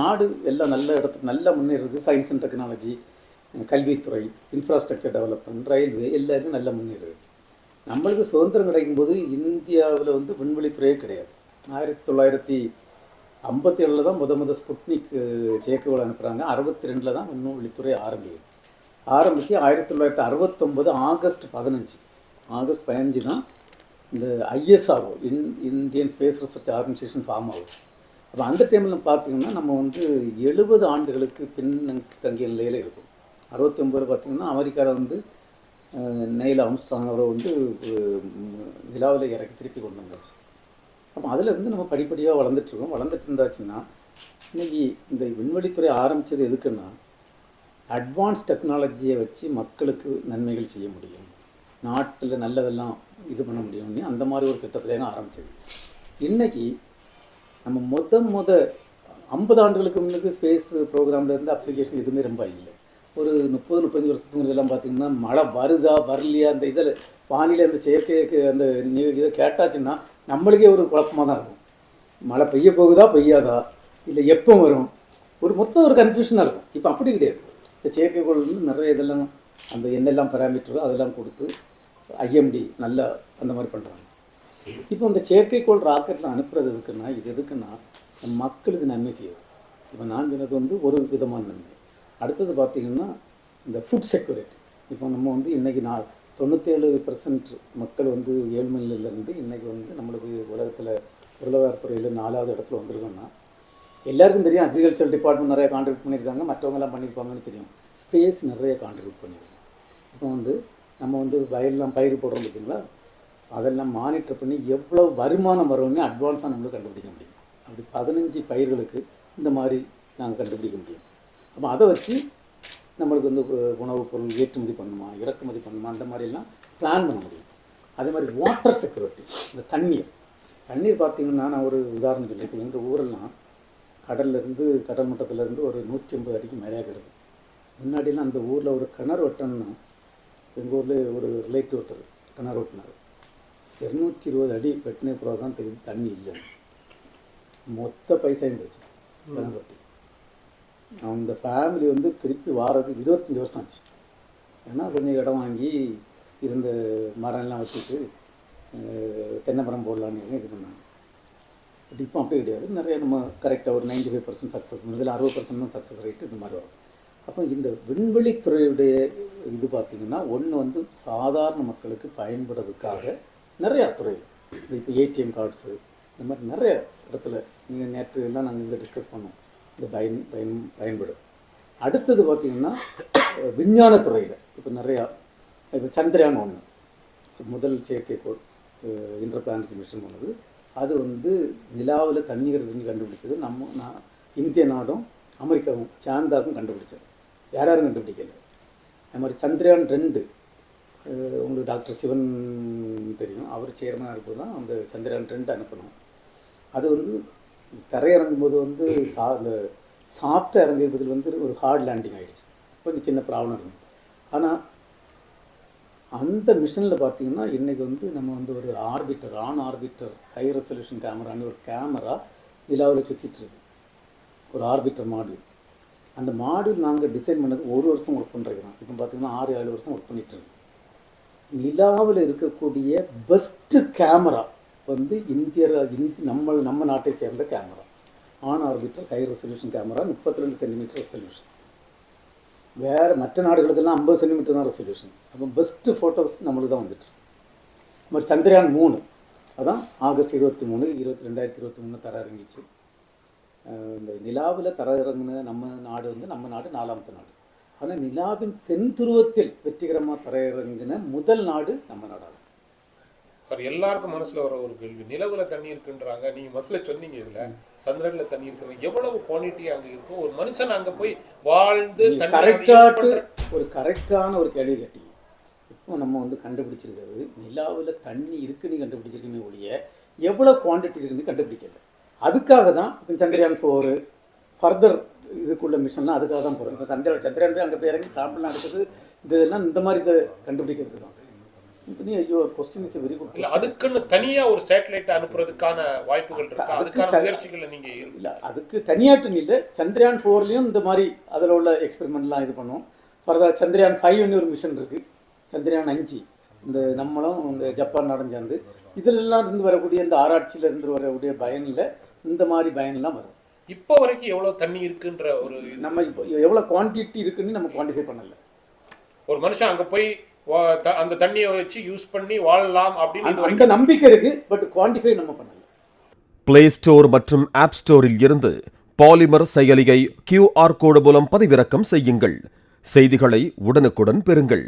நாடு எல்லாம் நல்ல இடத்துக்கு நல்லா முன்னேறுது. சயின்ஸ் அண்ட் டெக்னாலஜி, கல்வித்துறை, இன்ஃப்ராஸ்ட்ரக்சர் டெவலப்மெண்ட், ரயில்வே எல்லாருமே நல்லா முன்னேறுது. நம்மளுக்கு சுதந்திரம் கிடைக்கும்போது இந்தியாவில் வந்து விண்வெளித்துறையே கிடையாது. 1957 தான் முத ஸ்புட்னிக் செயற்கைக்கோள் அனுப்புகிறாங்க. 62 தான் விண்வெளித்துறை ஆரம்பித்து 1969 ஆகஸ்ட் 15 தான் இந்த ISRO Indian space research organisation form ஆகுது. அப்போ அந்த டைமில் பார்த்திங்கன்னா நம்ம வந்து 70 ஆண்டுகளுக்கு தங்கிய நிலையில் இருக்கும். 69 பார்த்திங்கன்னா அமெரிக்காவில் வந்து நெயில் ஆம்ஸ்ட்ராங் அவரை வந்து நிலாவில் இறக்கி திருப்பி கொண்டு வந்தாச்சு. அப்போ அதில் இருந்து நம்ம படிப்படியாக வளர்ந்துட்டுருக்கோம். வளர்ந்துட்டு இருந்தாச்சுன்னா இன்றைக்கி இந்த விண்வெளித்துறை ஆரம்பித்தது எதுக்குன்னா அட்வான்ஸ் டெக்னாலஜியை வச்சு மக்களுக்கு நன்மைகள் செய்ய முடியும், நாட்டில் நல்லதெல்லாம் இது பண்ண முடியும்னு அந்த மாதிரி ஒரு திட்டத்துலேயே ஆரம்பிச்சது. இன்றைக்கி நம்ம 50 ஆண்டுகளுக்கு முன்னுக்கு ஸ்பேஸ் ப்ரோக்ராம்லேருந்து அப்ளிகேஷன் எதுவுமே ரொம்ப இல்லை. ஒரு 30-35 வருஷத்துக்கு இதெல்லாம் பார்த்திங்கன்னா மழை வருதா வரலையா, அந்த இதில் வானிலை அந்த செயற்கைக்கு அந்த இதை கேட்டாச்சுன்னா நம்மளுக்கே ஒரு குழப்பமாக தான் இருக்கும். மழை பெய்ய போகுதா பெய்யாதா, இல்லை எப்போ வரும், மொத்தம் ஒரு கன்ஃபியூஷனாக இருக்கும். இப்போ அப்படி கிடையாது. இந்த செயற்கைக்கோள் வந்து நிறைய இதெல்லாம் அந்த என்னெல்லாம் பேராமீட்டரோ அதெல்லாம் கொடுத்து IMD நல்லா அந்த மாதிரி பண்ணுறாங்க. இப்போ இந்த செயற்கைக்கோள் ராக்கெட்டில் அனுப்புறது எதுக்குன்னா மக்களுக்கு நன்மை செய்யுது. இப்போ நான் சொன்னது வந்து ஒரு விதமான நன்மை. அடுத்தது பார்த்திங்கன்னா இந்த ஃபுட் செக்யூரிட்டி. இப்போ நம்ம வந்து இன்றைக்கி 97% மக்கள் வந்து ஏழ்மையிலேருந்து இன்றைக்கி வந்து நம்மளுக்கு உலகத்தில் பொருளாதாரத்துறையில் 4வது இடத்துல வந்திருக்கோம்னா எல்லாருக்கும் தெரியும். அக்ரிகல்ச்சர் டிபார்ட்மெண்ட் நிறைய கான்ட்ரிபியூட் பண்ணியிருக்காங்க, மற்றவங்கெல்லாம் பண்ணியிருப்பாங்கன்னு தெரியும். ஸ்பேஸ் நிறைய கான்ட்ரிபியூட் பண்ணியிருக்காங்க. இப்போ வந்து நம்ம வந்து வயல்லாம் பயிர் போடுறோம் பார்த்தீங்களா, அதெல்லாம் மானிட்டர் பண்ணி எவ்வளோ வருமானம் வரும்னு அட்வான்ஸாக நம்மளுக்கு கண்டுபிடிக்க முடியும். அப்படி 15 பயிர்களுக்கு இந்த மாதிரி நாங்கள் கண்டுபிடிக்க முடியும். அப்போ அதை வச்சு நம்மளுக்கு வந்து உணவுப் பொருள் ஏற்றுமதி பண்ணணுமா இறக்குமதி பண்ணணுமா அந்த மாதிரிலாம் பிளான் பண்ண முடியும். அதே மாதிரி வாட்டர் செக்யூரிட்டி, இந்த தண்ணீர் பார்த்திங்கன்னா நான் ஒரு உதாரணம் சொல்லி, இப்போ எங்கள் ஊரெல்லாம் கடல் மட்டத்திலேருந்து ஒரு 150 அடிக்கு மேலே இருக்குது. முன்னாடிலாம் அந்த ஊரில் ஒரு கிணறு வெட்டணும்னா எங்கள் ஊரில் ஒரு ரிலேட்டிவ் ஒருத்தர் கிணறு வெட்டினார். 220 அடி வெட்டின பிறகு தான் தெரியுது தண்ணி இல்லை. மொத்த பைசாயும் போச்சு கிணறு வெட்டி. அந்த ஃபேமிலி வந்து திருப்பி வாரது 25 வருஷம் ஆச்சு. ஏன்னா கொஞ்சம் இடம் வாங்கி இருந்த மரம்லாம் வச்சுட்டு தென்னை மரம் போடலான்னு இது பண்ணாங்க. பட் இப்போ அப்படி கிடையாது. நிறைய நம்ம கரெக்டாக ஒரு 95% சக்ஸஸ் பண்ணுறது, இதில் 60% தான் சக்ஸஸ் ரேட்டு இந்த மாதிரி வரும். அப்போ இந்த விண்வெளித்துறையுடைய இது பார்த்திங்கன்னா ஒன்று வந்து சாதாரண மக்களுக்கு பயன்படுறதுக்காக நிறையா துறை, இப்போ ATM கார்ட்ஸு இந்த மாதிரி நிறைய இடத்துல நீங்கள் நேற்று எல்லாம் நாங்கள் இங்கே டிஸ்கஸ் பண்ணோம், இது பயன்படும். அடுத்தது பார்த்திங்கன்னா விஞ்ஞானத்துறையில் இப்போ நிறையா, இப்போ சந்திரயான் 1 முதல் செயற்கைக்கோள் இன்டர்பிளானட்டரி மிஷன் போனது. அது வந்து நிலாவில் தண்ணீர் கண்டுபிடிச்சது இந்திய நாடும் அமெரிக்காவும் சாந்தாக்கும் கண்டுபிடிச்சது. யாரும் கண்டுபிடிக்கல. அது மாதிரி சந்திரயான் 2 உங்களுக்கு டாக்டர் சிவன் தெரியும், அவர் சேர்மனாக இருக்கும்போது தான் அந்த சந்திரயான் 2 அனுப்பணும். அது வந்து தரையிறங்கும்போது வந்து இந்த சாஃப்டாக இறங்குறதுல வந்து ஒரு ஹார்ட் லேண்டிங் ஆகிடுச்சு. கொஞ்சம் சின்ன ப்ராப்ளம் இருந்தது. ஆனால் அந்த மிஷனில் பார்த்திங்கன்னா இன்றைக்கி வந்து நம்ம வந்து ஒரு ஆர்பிட்டர் ஹை ரெசல்யூஷன் கேமரான்னு ஒரு கேமரா நிலாவில் சுற்றிட்டுருக்கு, ஒரு ஆர்பிட்டர் மாடியூல். அந்த மாடியூல் நாங்கள் டிசைன் பண்ணது 1 வருஷம் ஒர்க் பண்ணுறதுதான். இப்போ பார்த்திங்கன்னா 6-7 வருஷம் ஒர்க் பண்ணிகிட்ருக்கு. நிலாவில் இருக்கக்கூடிய பெஸ்ட்டு கேமரா வந்து நம்ம நாட்டை சேர்ந்த camera, orbiter high resolution camera, 32 centimetre resolution. வேறு மற்ற நாடுகளுக்கெல்லாம் 50 சென்டிமீட்டர் தான் ரெசல்யூஷன். அப்போ பெஸ்ட்டு ஃபோட்டோஸ் நம்மளுக்கு தான் வந்துட்டு. அது மாதிரி சந்திரயான் 3 அதான் ஆகஸ்ட் 23 2023 தர இறங்கிச்சு. இந்த நிலாவில் தர இறங்கின நம்ம நாடு 4வது நாடு. ஆனால் நிலாவின் தென் துருவத்தில் வெற்றிகரமாக தர இறங்கின முதல் நாடு நம்ம நாடாகும். சார், எல்லாருக்கும் மனசுல வர ஒரு கேள்வி, நிலவுல தண்ணி இருக்குன்றாங்க, நீங்க முதல்ல சொன்னீங்க, இதுல சந்திரன்ல தண்ணி இருக்கு, எவ்வளவு குவான்டிட்டி அங்க இருக்கும்? ஒரு மனுஷன் அங்க போய் வாழ்ந்து கரெக்டான ஒரு கேள்வி கேட்டீங்க. இப்போ நம்ம வந்து கண்டுபிடிச்சிருக்கிறது நிலாவில் தண்ணி இருக்குன்னு கண்டுபிடிச்சிருக்குன்னு ஒழிய எவ்வளோ குவான்டிட்டி இருக்குன்னு கண்டுபிடிக்கல. அதுக்காக தான் இப்போ சந்திரயான் 4 ஃபர்தர் இதுக்குள்ள மிஷன்லாம் அதுக்காக தான் போகிறோம். இப்போ சந்திரயான் போய் அங்கே போய் இறங்கி சாம்பிள்லாம் எடுக்குது, இதெல்லாம் இந்த மாதிரி இதை கண்டுபிடிக்கிறதுக்கு தான். Your question is very good. இல்ல அதுக்குன்னு தனியா ஒரு சேட்டலைட் அனுப்புறதுக்கான வாய்ப்புகள் இருக்கா? அதுக்கான முயற்சிகளை நீங்க இல்லை, அதுக்கு தனியாட்டுன்னு இல்லை. சந்திரயான் 4லையும் இந்த மாதிரி அதில் உள்ள எக்ஸ்பெரிமெண்ட்லாம் இது பண்ணுவோம். ஃபர்தர் சந்திரயான் 5 ஒரு மிஷன் இருக்குது. சந்திரயான் 5 இந்த நம்மளும் இந்த ஜப்பான் நாடும் சேர்ந்து இதிலெல்லாம் இருந்து வரக்கூடிய இந்த ஆராய்ச்சியில் இருந்து வரக்கூடிய பயனில் இந்த மாதிரி பயன்லாம் வரும். இப்போ வரைக்கும் எவ்வளவு தண்ணி இருக்குன்ற ஒரு நம்ம இப்போ எவ்வளோ குவான்டிட்டி இருக்குன்னு நம்ம குவான்டிஃபை பண்ணலை. ஒரு மனுஷன் அங்க போய் அந்த தண்ணியை வச்சு யூஸ் பண்ணி வாழலாம் அப்படின்னு அந்த நம்பிக்கை இருக்கு, பட் குவான்டிஃபை நம்ம பண்ணல. பிளே ஸ்டோர் மற்றும் ஆப் ஸ்டோரில் இருந்து பாலிமர் செயலியை QR கோடு மூலம் பதிவிறக்கம் செய்யுங்கள். செய்திகளை உடனுக்குடன் பெறுங்கள்.